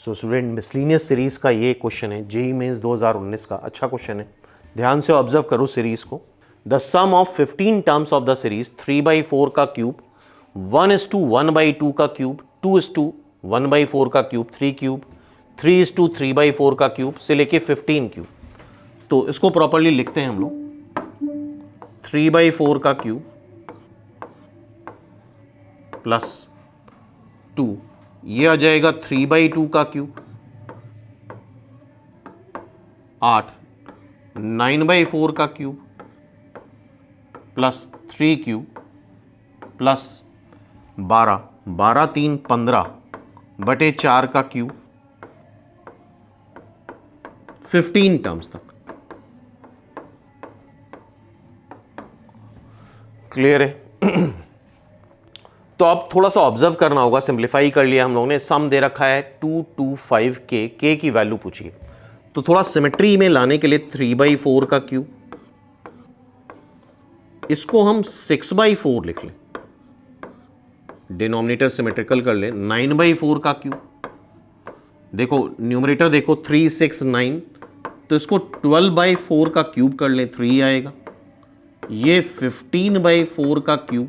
सो student miscellaneous series का ये question है, जेईई मेंस 2019 का। अच्छा क्वेश्चन है, ध्यान से ऑब्जर्व करो सीरीज को। The sum of 15 terms of the series 3/4 का क्यूब, 1:1/2 का क्यूब, 2:1/4 का क्यूब, 3 क्यूब, 3:3/4 का क्यूब से लेके 15 क्यूब। तो इसको प्रॉपर्ली लिखते हैं हम लोग। 3/4 का क्यूब प्लस 2, ये आ जाएगा 3/2 का क्यूब, 8, 9/4 का क्यूब प्लस 3 क्यूब प्लस 12, 12 3 15/4 का क्यूब, 15 टर्म्स तक। क्लियर है? तो अब थोड़ा सा ऑब्जर्व करना होगा, सिंप्लीफाई कर लिया हम लोगों ने। सम दे रखा है 225k, k की वैल्यू पूछिए। तो थोड़ा सिमेट्री में लाने के लिए 3/4 का क्यूब, इसको हम 6/4 लिख लें, डिनोमिनेटर सिमेट्रिकल कर लें। 9/4 का क्यूब, देखो न्यूमरेटर देखो 3 6 9, तो इसको 12/4 का क्यूब कर लें, 3 आएगा। ये 15/4 का क्यूब,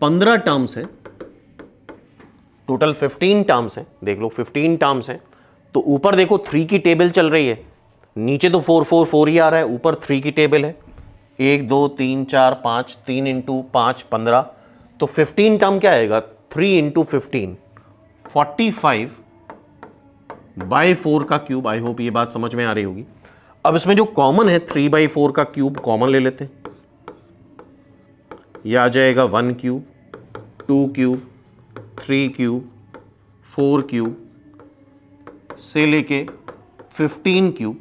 15 टर्म्स है, टोटल 15 टर्म्स है। देख लो 15 टर्म्स है। तो ऊपर देखो 3 की टेबल चल रही है, नीचे तो 4 4 4 ही आ रहा है, ऊपर 3 की टेबल है। 1 2 3 4 5, 3 × 5 15। तो 15 टर्म क्या आएगा? 3 × 15, 45/4 का क्यूब। आई होप ये बात समझ में आ रही होगी। अब इसमें जो कॉमन है 3/4 का क्यूब कॉमन ले लेते हैं। यह आ जाएगा 1 क्यूब, 2 क्यूब, 3 क्यूब, 4 क्यूब से लेके 15 क्यूब।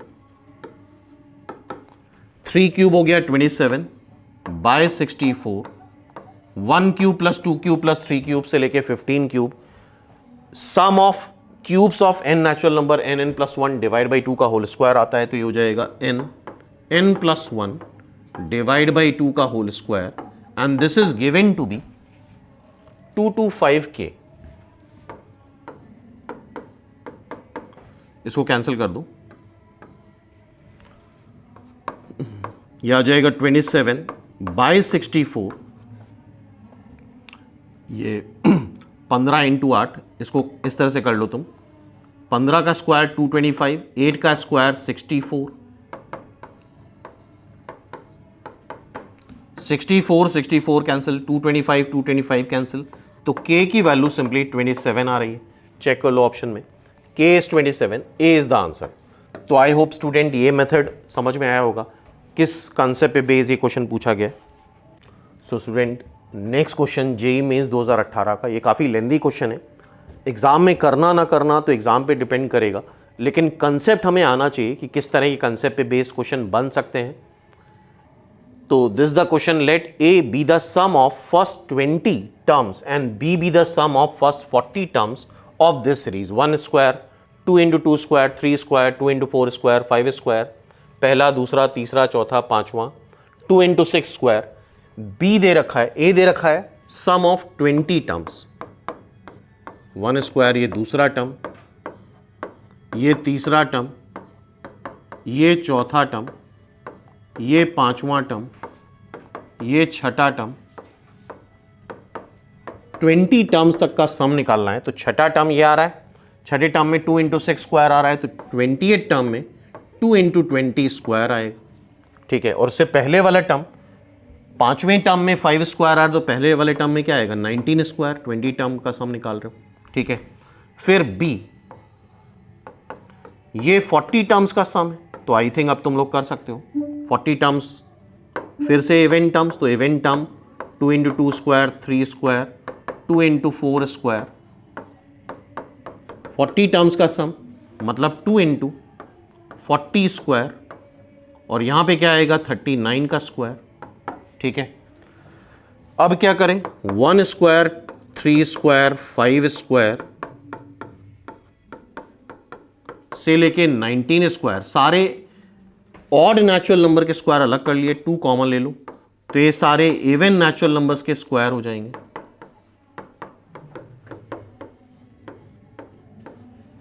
3 क्यूब हो गया 27/64, 1 cube plus 2 cube plus 3 cube से लेके 15 cube. Sum of cubes of n natural number n+1 divide by 2 का होल स्क्वायर आता है। तो ये हो जाएगा n+1 डिवाइड बाई 2 का whole square, and this is given to be 225k। इसको कैंसिल कर दो, यह आ जाएगा 27/64। ये 15 × 8, इसको इस तरह से कर लो तुम। 15 का स्क्वायर 225, 8 का स्क्वायर 64, 64 कैंसिल, 225 कैंसिल। तो k की वैल्यू सिंपली 27 आ रही है। चेक कर लो ऑप्शन में, k is 27, A is the answer. तो आई होप स्टूडेंट ये मेथड समझ में आया होगा, किस कॉन्सेप्ट पे बेस्ड ये क्वेश्चन पूछा गया। So student next question JEE Mains 2018 का। ये काफ़ी लेंदी क्वेश्चन है, एग्जाम में करना ना करना तो एग्जाम पे डिपेंड करेगा, लेकिन कंसेप्ट हमें आना चाहिए कि किस तरह के कंसेप्ट पे बेस्ड क्वेश्चन बन सकते हैं। तो this the question, let A be the sum of first 20 terms and B be the sum of first 40 terms of this series 1 square, 2 × 2 square, 3 square, 2 × 4 square, 5 square, पहला दूसरा तीसरा चौथा पांचवा, 2 × 6 square। B दे रखा है, A दे रखा है sum of 20 terms, 1 square ये दूसरा टर्म, ये तीसरा टर्म, ये चौथा टर्म, ये पांचवा टर्म, ये छठा टर्म। 20 टर्म्स तक का सम निकालना है। तो छठा टर्म ये आ रहा है, छठे टर्म में 2 × 6 स्क्वायर आ रहा है, तो 28 टर्म में 2 × 20 स्क्वायर आएगा। ठीक है, और उससे पहले वाला टर्म, पांचवें टर्म में 5 स्क्वायर आ रहा है, तो पहले वाले टर्म में क्या आएगा? 19 स्क्वायर। 20 टर्म का सम निकाल रहे हो। ठीक है, फिर B, ये 40 टर्म्स का सम है। तो आई थिंक अब तुम लोग कर सकते हो 40 टर्म्स। फिर से इवेंट टर्म्स, तो event term 2 × 2 square, 3 square, 2 × 4 square. 40 terms का सम मतलब 2 × 40 स्क्वायर, और यहां पे क्या आएगा? 39 का स्क्वायर। ठीक है, अब क्या करें? 1 स्क्वायर, 3 स्क्वायर, 5 स्क्वायर से लेके 19 स्क्वायर, सारे ऑड नेचुरल नंबर के स्क्वायर अलग कर लिए, 2 कॉमन ले लो, तो ये सारे इवन नेचुरल नंबर्स के स्क्वायर हो जाएंगे।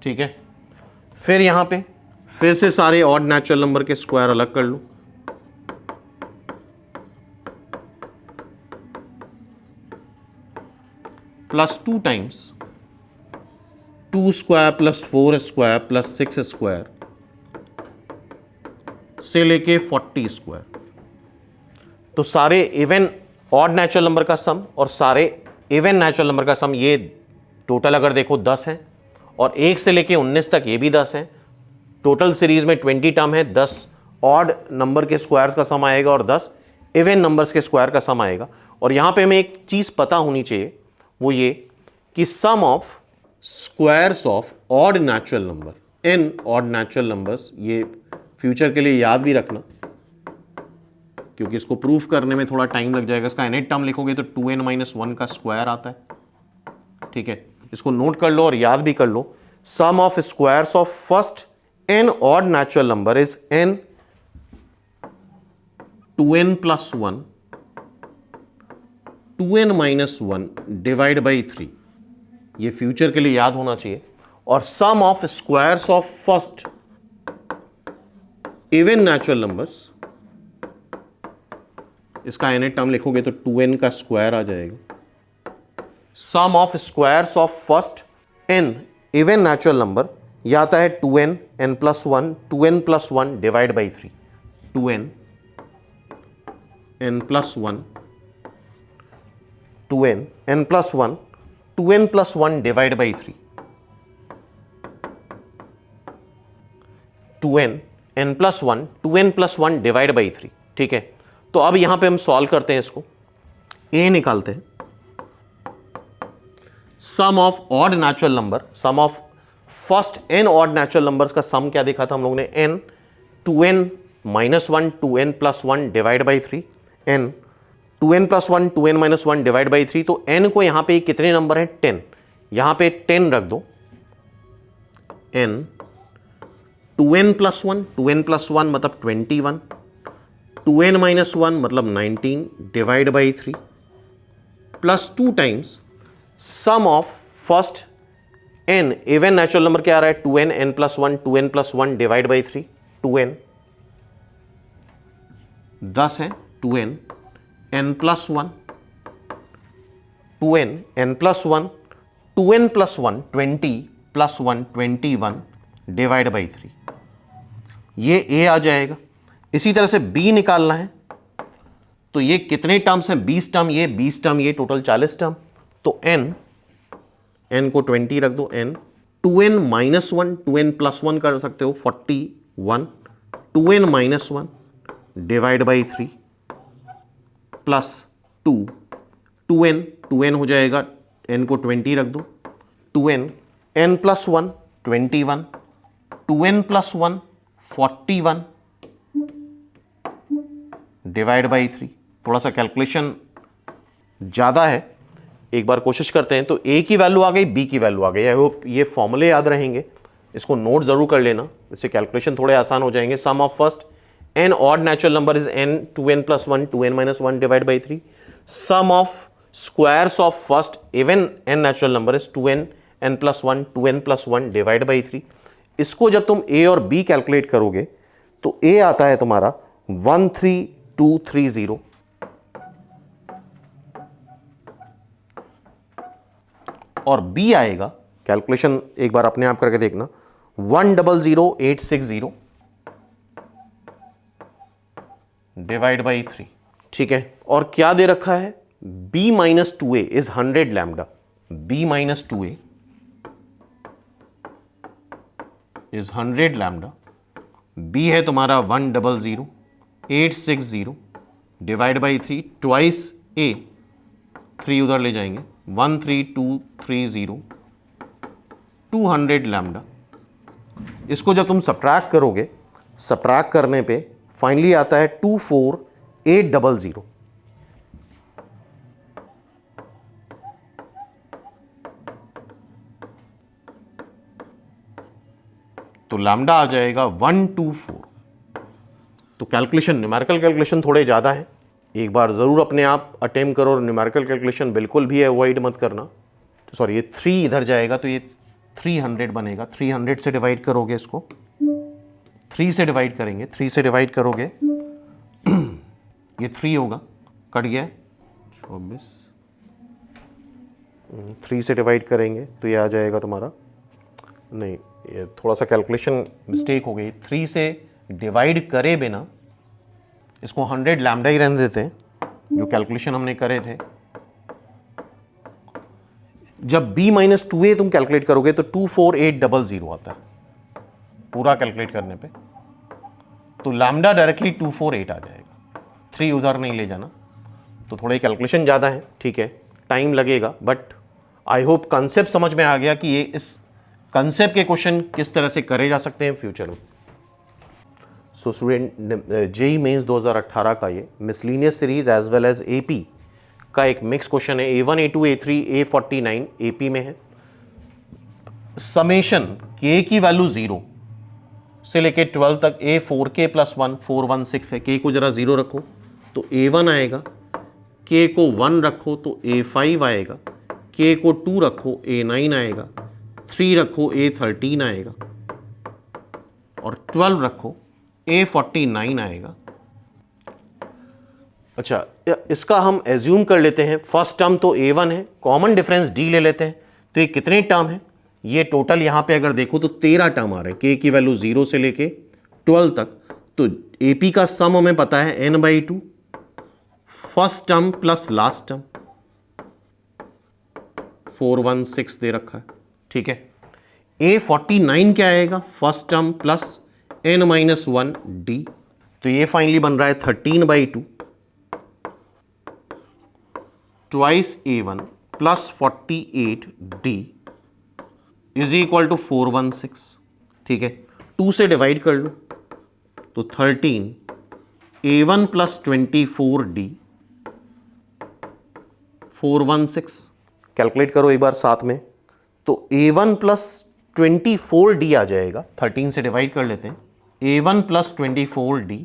ठीक है। फिर यहाँ पे फिर से सारे ऑड नेचुरल नंबर के स्क्वायर अलग कर लो, plus 2 times 2 square plus 4 square plus 6 square से लेके 40 स्क्वायर। तो सारे इवन ऑड नेचुरल नंबर का सम और सारे इवन नेचुरल नंबर का सम, ये टोटल अगर देखो 10 है, और 1 से लेके 19 तक ये भी 10 है। टोटल सीरीज में 20 टर्म है, 10 ऑड नंबर के स्क्वायर्स का सम आएगा और 10 इवन नंबर्स के स्क्वायर का सम आएगा। और यहाँ पे हमें एक चीज़ पता होनी चाहिए, वो ये कि sum of squares of odd natural number in odd natural numbers, ये फ्यूचर के लिए याद भी रखना, क्योंकि इसको प्रूफ करने में थोड़ा टाइम लग जाएगा। इसका nth टर्म लिखोगे तो 2n-1 का स्क्वायर आता है, ठीक है। इसको नोट कर लो और याद भी कर लो। Sum of squares of first n odd natural number is n 2n+1 2n-1 divide by 3, ये फ्यूचर के लिए याद होना चाहिए। और sum of squares of first even natural numbers, इसका nth टर्म लिखोगे तो 2n का स्क्वायर आ जाएगा। Sum of squares of first n even natural number यह आता है 2n n+1 2n+1 divide by 3, 2n n+1 2n n+1 2n+1 divide by 3, 2n n+1 2n+1 divide by 3, ठीक है। तो अब यहां पे हम सॉल्व करते हैं, इसको a निकालते हैं। Sum of odd natural number, sum of first n odd natural numbers का सम क्या देखा था हम लोगों ने, n 2n-1 2n+1 divide by 3, n 2n+1 2n-1 divide by 3। तो n को यहां पे कितने नंबर है, 10, यहां पे 10 रख दो। n 2n+1 2n+1 मतलब 21, 2n-1 मतलब 19 divide by 3, plus 2 times sum of first n even natural number क्या आ रहा है, 2n n+1 2n+1 divide by 3, 2n 10 है, 2n n+1 2n n+1 2n+1 20 plus 1 21 divide by 3, ये a आ जाएगा। इसी तरह से b निकालना है, तो ये कितने टर्म्स हैं, 20 टर्म ये 20 टर्म ये, टोटल 40 टर्म। तो n को 20 रख दो, n 2n-1 2n+1 कर सकते हो 41, 2n-1 divide by 3 plus 2 2n हो जाएगा, n को 20 रख दो, 2n n+1 21 2n+1 41 divide by 3। थोड़ा सा कैलकुलेशन ज़्यादा है, एक बार कोशिश करते हैं। तो a की वैल्यू आ गई, b की वैल्यू आ गई। आई होप ये फॉर्मूले याद रहेंगे, इसको नोट ज़रूर कर लेना, इससे कैलकुलेशन थोड़े आसान हो जाएंगे। Sum of first n odd natural number is n 2n+1 2n-1 divide by 3। Sum of squares of first even n natural number is 2n n+1 2n+1 divide by 3। इसको जब तुम a और b कैलकुलेट करोगे तो a आता है तुम्हारा 13230 और b आएगा, कैलकुलेशन एक बार अपने आप करके देखना, 1000860 डिवाइड बाई 3, ठीक है। और क्या दे रखा है, b-2a is 100 lambda, b-2a is 100 lambda, b है तुम्हारा 1000860 डिवाइड बाई 3, ट्वाइस a, 3 उधर ले जाएंगे, 13230 200 लैम्डा। इसको जब तुम सब्ट्रैक्ट करोगे, सब्ट्रैक्ट करने पे फाइनली आता है 24800। तो लैम्डा आ जाएगा 124। तो कैलकुलेशन, न्यूमेरिकल कैलकुलेशन थोड़े ज़्यादा है, एक बार ज़रूर अपने आप अटेम्प्ट करो। और न्यूमेरिकल कैलकुलेशन बिल्कुल भी अवॉइड मत करना। सॉरी, ये 3 इधर जाएगा तो ये 300 बनेगा। 300 से डिवाइड करोगे इसको, 3 से डिवाइड करेंगे, 3 से डिवाइड करोगे ये 3 होगा, कट गया 24। 3 से डिवाइड करेंगे तो ये आ जाएगा तुम्हारा, नहीं ये थोड़ा सा कैलकुलेशन मिस्टेक हो गई। 3 से डिवाइड करे बिना इसको 100 लैम्डा ही रहने देते हैं, जो कैलकुलेशन हमने करे थे। जब b माइनस 2a तुम कैलकुलेट करोगे तो 24800 आता है पूरा कैलकुलेट करने पे, तो लैम्डा डायरेक्टली 248 आ जाएगा। 3 उधर नहीं ले जाना, तो थोड़ा कैलकुलेशन ज़्यादा है, ठीक है, टाइम लगेगा, बट आई होप कंसेप्ट समझ में आ गया कि ये इस कंसेप्ट के क्वेश्चन किस तरह से करे जा सकते हैं फ्यूचर में। सो स्टूडेंट, जेईई मेंस 2018 का ये miscellaneous series as well as AP का एक मिक्स क्वेश्चन है। A1, A2, A3, A49 AP में है। समेशन k की वैल्यू 0 से लेके 12 तक A4k + 1 416 है। k को जरा 0 रखो तो A1 आएगा, k को 1 रखो तो A5 आएगा, k को 2 रखो A9 आएगा, 3 रखो A13 आएगा और 12 रखो A49 आएगा। अच्छा, इसका हम एज्यूम कर लेते हैं फर्स्ट टर्म तो A1 है, कॉमन डिफरेंस D ले लेते हैं, तो ये कितने टर्म है, ये टोटल यहाँ पे अगर देखो तो 13 टर्म आ रहे हैं, k की वैल्यू 0 से लेके 12 तक। तो AP का सम हमें पता है n/2, first term plus last term 416 दे रखा है, ठीक है। A49 क्या आएगा, first term plus n-1 D, तो ये फाइनली बन रहा है 13/2 twice A1 plus 48D is equal to 416, ठीक है। 2 से डिवाइड कर लो तो 13 A1 प्लस 24D 416, कैलकुलेट करो एक बार साथ में, तो A1 प्लस 24D आ जाएगा। 13 से डिवाइड कर लेते हैं, A1 प्लस 24D,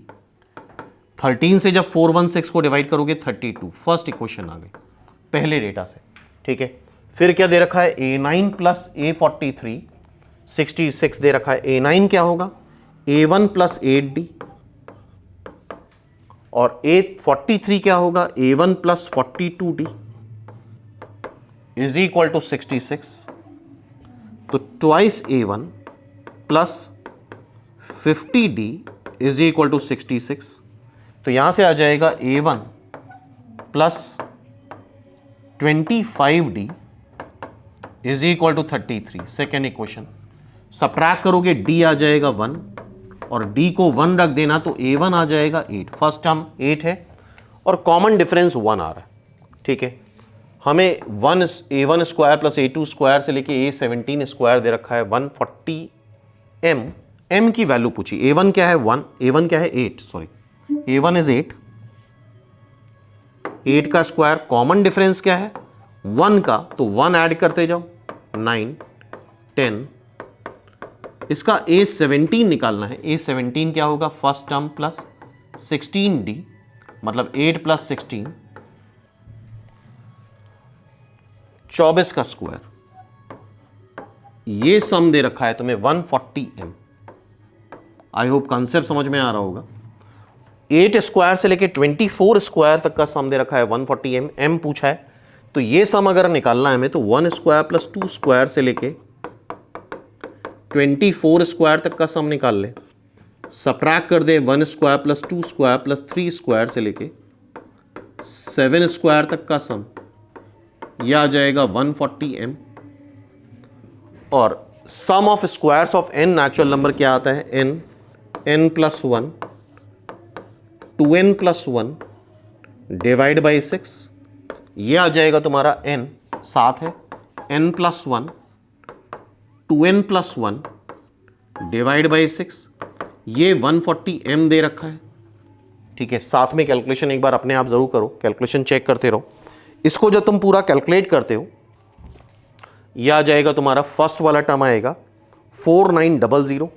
13 से जब 416 को डिवाइड करोगे 32, फर्स्ट इक्वेशन आ गई पहले डेटा से, ठीक है। फिर क्या दे रखा है, A9 प्लस A43 66 दे रखा है। A9 क्या होगा, A1 प्लस 8D, और A43 क्या होगा, A1 plus 42D is equal to 66, तो twice A1 plus 50D is equal to 66, तो यहां से आ जाएगा A1 plus 25D is equal to 33, second equation. Subtract करोगे D आ जाएगा 1 और D को 1 रख देना तो A1 आ जाएगा 8, फर्स्ट टर्म 8 है और कॉमन डिफरेंस 1 आ रहा है, ठीक है। हमें A1 square plus A2 square से लेके A17 स्क्वायर दे रखा है 140M, M की वैल्यू पूछी। A1 क्या है 1, A1 क्या है 8, सॉरी A1 इज 8 का स्क्वायर, कॉमन डिफरेंस क्या है 1 का, तो 1 ऐड करते जाओ 9 10, इसका A17 निकालना है। A17 क्या होगा, फर्स्ट टर्म प्लस 16D, मतलब 8 प्लस 16 24 का स्क्वायर, ये सम दे रखा है तुम्हें 140M। आई होप कंसेप्ट समझ में आ रहा होगा। 8 स्क्वायर से लेके 24 स्क्वायर तक का सम दे रखा है 140M, M पूछा है, तो ये सम अगर निकालना है हमें तो 1 स्क्वायर प्लस 2 स्क्वायर से लेके 24 स्क्वायर तक का सम निकाल ले। सब्ट्रैक्ट कर दे 1 square plus 2 square plus 3 square से लेके 7 स्क्वायर तक का सम, यह आ जाएगा 140M। और sum of squares of n natural number क्या आता है, n plus 1 2n plus 1 divide by 6, यह आ जाएगा तुम्हारा n 7 है, n plus 1 2n plus 1 divide by 6, ये 140M दे रखा है, ठीक है। साथ में कैलकुलेशन एक बार अपने आप जरूर करो, कैलकुलेशन चेक करते रहो। इसको जब तुम पूरा कैलकुलेट करते हो, यह आ जाएगा तुम्हारा फर्स्ट वाला टर्म आएगा 4900,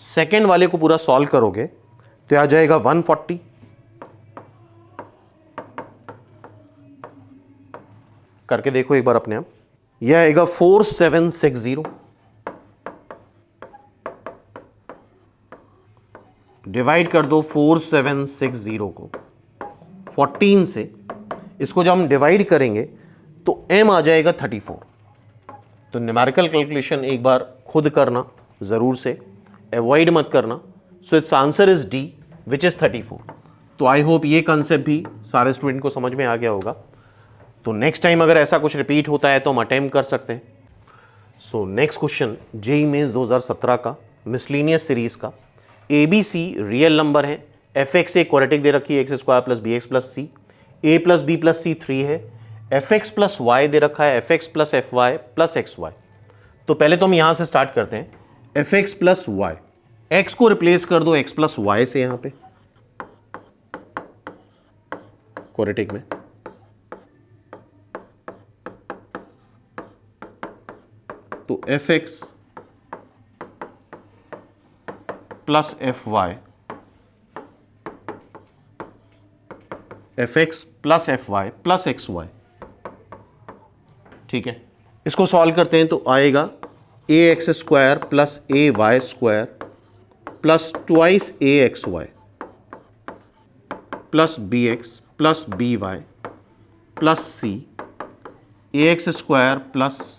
सेकेंड वाले को पूरा सॉल्व करोगे तो आ जाएगा 140, करके देखो एक बार अपने आप। यह आएगा 4760 डिवाइड कर दो 4760 को 14 से। इसको जब हम डिवाइड करेंगे तो m आ जाएगा 34। तो न्यूमेरिकल कैलकुलेशन एक बार खुद करना ज़रूर से, अवॉइड मत करना। So it's answer is D which is 34। तो आई होप ये कंसेप्ट भी सारे स्टूडेंट को समझ में आ गया होगा। तो नेक्स्ट टाइम अगर ऐसा कुछ रिपीट होता है तो हम अटेम्प्ट कर सकते हैं। So next question JEE mains 2017 का मिसलिनियस सीरीज का। A b c real number है, एफ एक्स एक क्वाड्रेटिक दे रखी है x square plus b x plus c, a plus b plus c 3 है, एफ एक्स प्लस वाई दे रखा है f x plus f y plus x y. तो पहले तो हम यहां से स्टार्ट करते हैं। F x plus y, x को रिप्लेस कर दो एक्स प्लस वाई से यहां पे क्वाड्रेटिक में, तो f x plus f y, f x plus f y plus x y. ठीक है, इसको सॉल्व करते हैं तो आएगा a x square plus a y square plus twice a x y plus b x plus b y plus c, a x square plus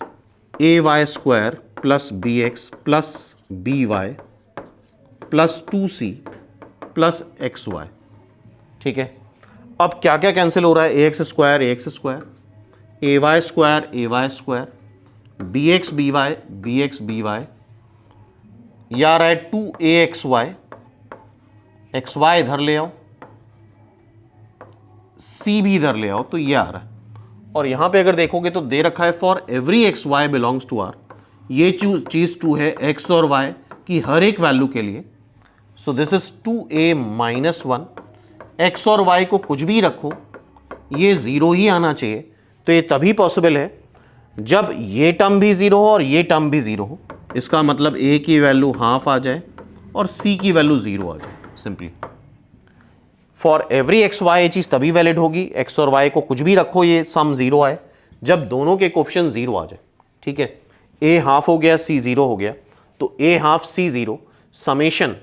a y square plus b x plus b y plus 2c plus x y. ठीक है, अब क्या क्या cancel हो रहा है? A x square a y square, b x b y, यह आ रहा है 2a एक्स वाई इधर ले आओ, c भी इधर ले आओ, तो ये आ रहा है। और यहां पे अगर देखोगे तो दे रखा है for every x y belongs to R, ये चीज ट्रू है एक्स और वाई की हर एक वैल्यू के लिए। So this is 2a minus 1, x और वाई को कुछ भी रखो ये जीरो ही आना चाहिए। तो ये तभी पॉसिबल है जब ये टर्म भी जीरो हो और ये टर्म भी जीरो हो। इसका मतलब a की वैल्यू हाफ आ जाए और c की वैल्यू जीरो आ जाए। Simply for every x y ये चीज तभी वैलिड होगी, एक्स और वाई को कुछ भी रखो ये सम जीरो आए, जब दोनों के कोफिशिएंट जीरो आ जाए। ठीक है, a हाफ हो गया c जीरो हो गया, तो a half c zero, summation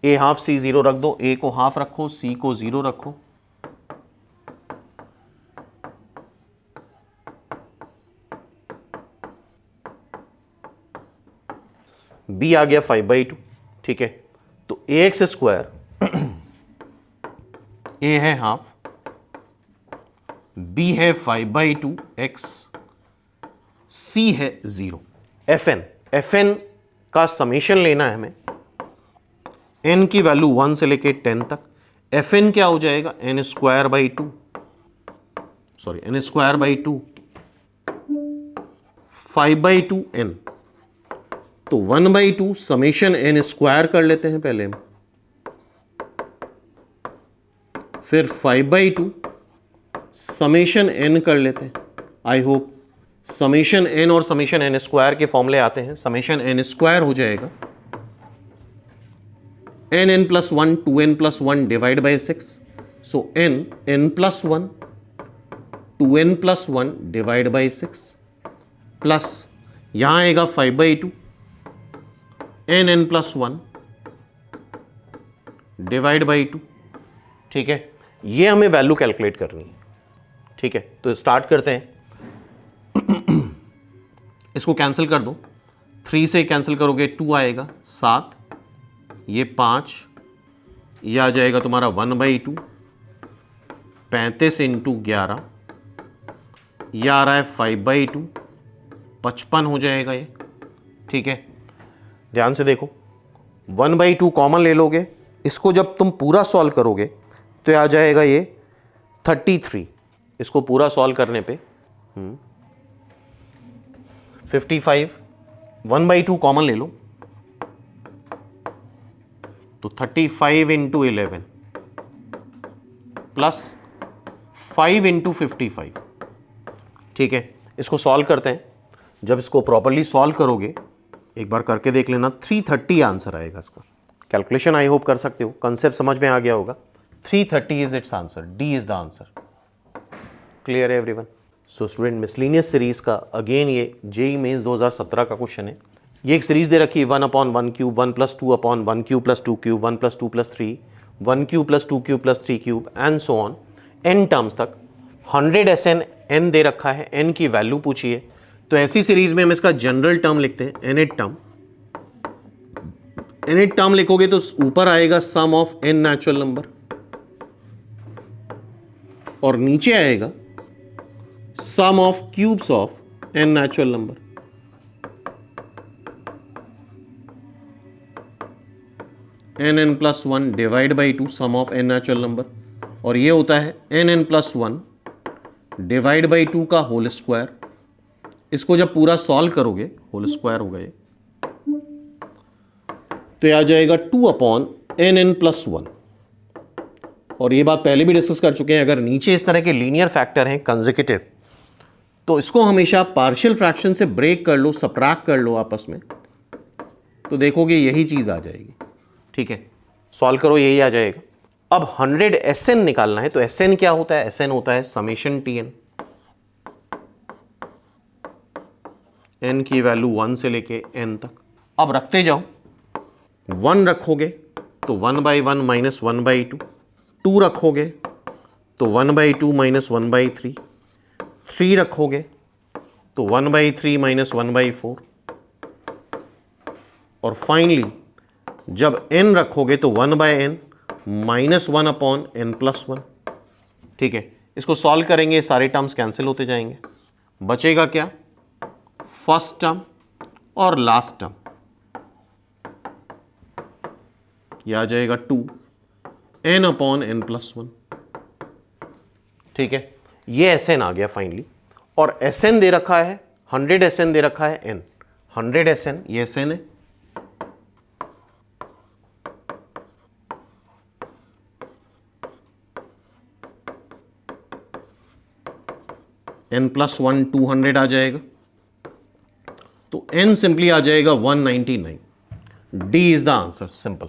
a half c zero रख दो, a को हाफ रखो c को जीरो रखो, b आ गया 5/2। ठीक है, तो ए एक्स स्क्वायर a है हाफ, b है 5/2 x, c है जीरो। fn का समेशन लेना है हमें, n की वैल्यू 1 से लेके 10 तक। fn क्या हो जाएगा? n स्क्वायर बाई 2 5/2 n, तो 1/2 समेशन n स्क्वायर कर लेते हैं पहले हम, फिर 5/2 समेशन n कर लेते हैं। आई होप समेशन n और समेशन n स्क्वायर के फॉर्मूले आते हैं। समेशन n स्क्वायर हो जाएगा n plus 1 2n plus 1 divide by 6, so n plus 1 2n plus 1 divide by 6 plus यहां आएगा 5/2 n प्लस 1 डिवाइड बाई 2। ठीक है, ये हमें वैल्यू कैलकुलेट करनी है। ठीक है, तो स्टार्ट करते हैं। इसको कैंसिल कर दो, 3 से कैंसिल करोगे 2 आएगा, 7, ये 5, ये आ जाएगा तुम्हारा 1/2, 35 इंटू 11, ये आ रहा है 5/2, 55 हो जाएगा ये। ठीक है, ध्यान से देखो 1/2 कॉमन ले लोगे, इसको जब तुम पूरा सॉल्व करोगे तो आ जाएगा ये 33। इसको पूरा सॉल्व करने पे 55, 1/2 कॉमन ले लो, तो 35 इंटू 11 प्लस 5 इंटू 55। ठीक है, इसको सॉल्व करते हैं। जब इसको प्रॉपरली सॉल्व करोगे, एक बार करके देख लेना, 330 आंसर आएगा इसका। कैलकुलेशन आई होप कर सकते हो, कंसेप्ट समझ में आ गया होगा। 330 is its answer, D is the answer. Clear है everyone? So student miscellaneous series का अगेन ये जेईई मेंस 2017 का क्वेश्चन है। ये एक सीरीज दे रखी है 1/1 cube 1 + 2/1 cube + 2 cube 1 + 2 + 3 1 cube + 2 cube + 3 cube and so on n terms तक 100 SN n दे रखा है, n की वैल्यू पूछी है। तो ऐसी सीरीज में हम इसका जनरल टर्म लिखते हैं nth टर्म। nth टर्म लिखोगे तो ऊपर आएगा sum of n natural number और नीचे आएगा sum of cubes of n natural number. nn + 1 divide by 2 sum of n natural number और ये होता है nn + 1 डिवाइड बाई 2 का होल स्क्वायर। इसको जब पूरा सॉल्व करोगे होल स्क्वायर होगा ये, तो ये आ जाएगा 2/nn + 1। और ये बात पहले भी डिस्कस कर चुके हैं, अगर नीचे इस तरह के लीनियर फैक्टर हैं कंसेक्यूटिव, तो इसको हमेशा पार्शियल फ्रैक्शन से ब्रेक कर लो, सबट्रैक्ट कर लो आपस में, तो देखोगे यही चीज आ जाएगी। ठीक है, सॉल्व करो यही आ जाएगा। अब 100 SN निकालना है, तो SN क्या होता है? SN होता है समेशन TN। n की वैल्यू 1 से लेके n तक। अब रखते जाओ, 1 रखोगे तो 1/1 - 1/2, 2 रखोगे तो 1/2 - 1/3, 3 रखोगे तो 1/3 - 1/4 और फाइनली जब n रखोगे तो 1/n - 1/n + 1। ठीक है, इसको सॉल्व करेंगे, सारे टर्म्स कैंसिल होते जाएंगे, बचेगा क्या? फर्स्ट टर्म और लास्ट टर्म, यह आ जाएगा 2n/n + 1। ठीक है, ये SN आ गया फाइनली। और SN दे रखा है 100 SN दे रखा है n, 100 SN ये SN है। n + 1 200 आ जाएगा, तो n सिंपली आ जाएगा 199। D is the answer, simple.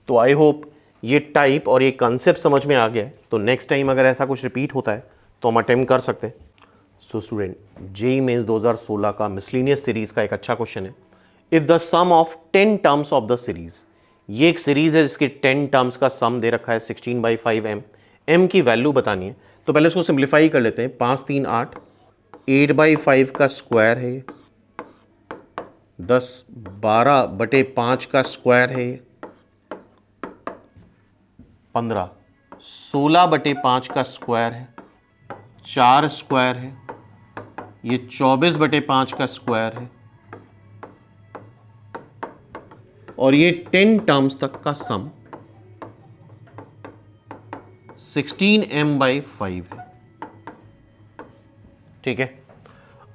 तो आई होप ये टाइप और ये कंसेप्ट समझ में आ गया है। तो नेक्स्ट टाइम अगर ऐसा कुछ रिपीट होता है तो हम अटेम्प्ट कर सकते हैं। सो स्टूडेंट, जेईई मेंस 2016 का मिसलिनियस सीरीज का एक अच्छा क्वेश्चन है। If the sum of 10 terms of the series, ये एक सीरीज है जिसके 10 टर्म्स का सम दे रखा है 16/5m, m की वैल्यू बतानी है। तो पहले इसको सिंप्लीफाई कर लेते हैं, 5 3 8, 8/5 का स्क्वायर है, 10 12/5 का स्क्वायर है, 15 16/5 का स्क्वायर है, 4 स्क्वायर है, ये 24/5 का स्क्वायर है और ये 10 टर्म्स तक का सम 16m/5 है। ठीक है,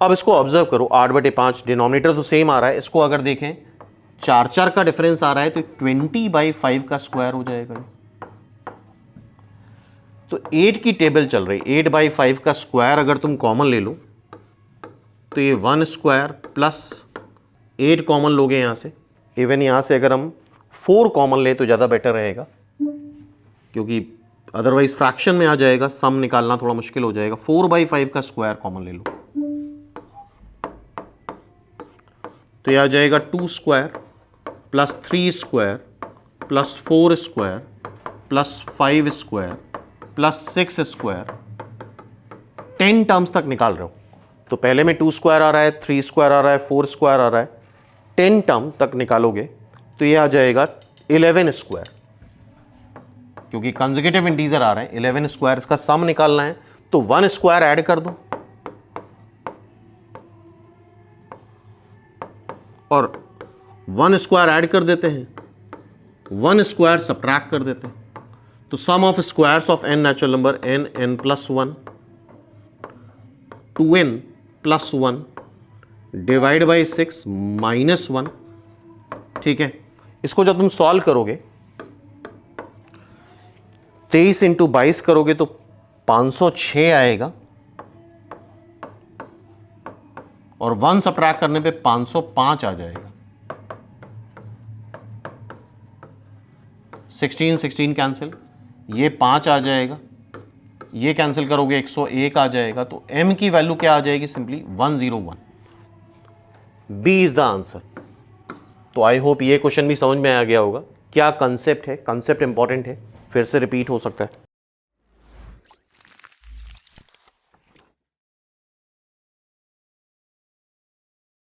अब इसको ऑब्जर्व करो, 8/5 डिनोमिनेटर तो सेम आ रहा है, इसको अगर देखें 4 का डिफरेंस आ रहा है तो 20/5 का स्क्वायर हो जाएगा। तो 8 की टेबल चल रही, 8/5 का स्क्वायर अगर तुम कॉमन ले लो तो ये 1 स्क्वायर प्लस 8 कॉमन लोगे यहाँ से। इवन यहाँ से अगर हम 4 कॉमन ले तो ज़्यादा बेटर रहेगा, क्योंकि अदरवाइज फ्रैक्शन में आ जाएगा, सम निकालना थोड़ा मुश्किल हो जाएगा। 4/5 का स्क्वायर कॉमन ले लो तो यह आ जाएगा 2 square plus 3 square plus 4 square plus 5 square plus 6 square. 10 terms तक निकाल रहे हो तो पहले में 2 स्क्वायर आ रहा है, 3 स्क्वायर आ रहा है, 4 स्क्वायर आ रहा है। 10 टर्म तक निकालोगे तो ये आ जाएगा 11 स्क्वायर, क्योंकि कंसेक्यूटिव इंटीजर आ रहे हैं। 11 स्क्वायर, इसका सम निकालना है तो 1 स्क्वायर ऐड कर दो और 1 स्क्वायर ऐड कर देते हैं, 1 स्क्वायर सबट्रैक्ट कर देते हैं। तो sum of squares of n natural number n + 1 2n + 1 divide by 6 -1। ठीक है, इसको जब तुम सॉल्व करोगे 23 × 22 करोगे तो 506 आएगा और 1 सबट्रैक्ट करने पे 505 आ जाएगा। 16 16 कैंसिल, ये 5 आ जाएगा, ये कैंसिल करोगे 101 आ जाएगा, तो m की वैल्यू क्या आ जाएगी, simply 101। B is the answer. तो आई होप ये क्वेश्चन भी समझ में आ गया होगा। क्या कंसेप्ट है, कंसेप्ट इंपॉर्टेंट है, फिर से रिपीट हो सकता है।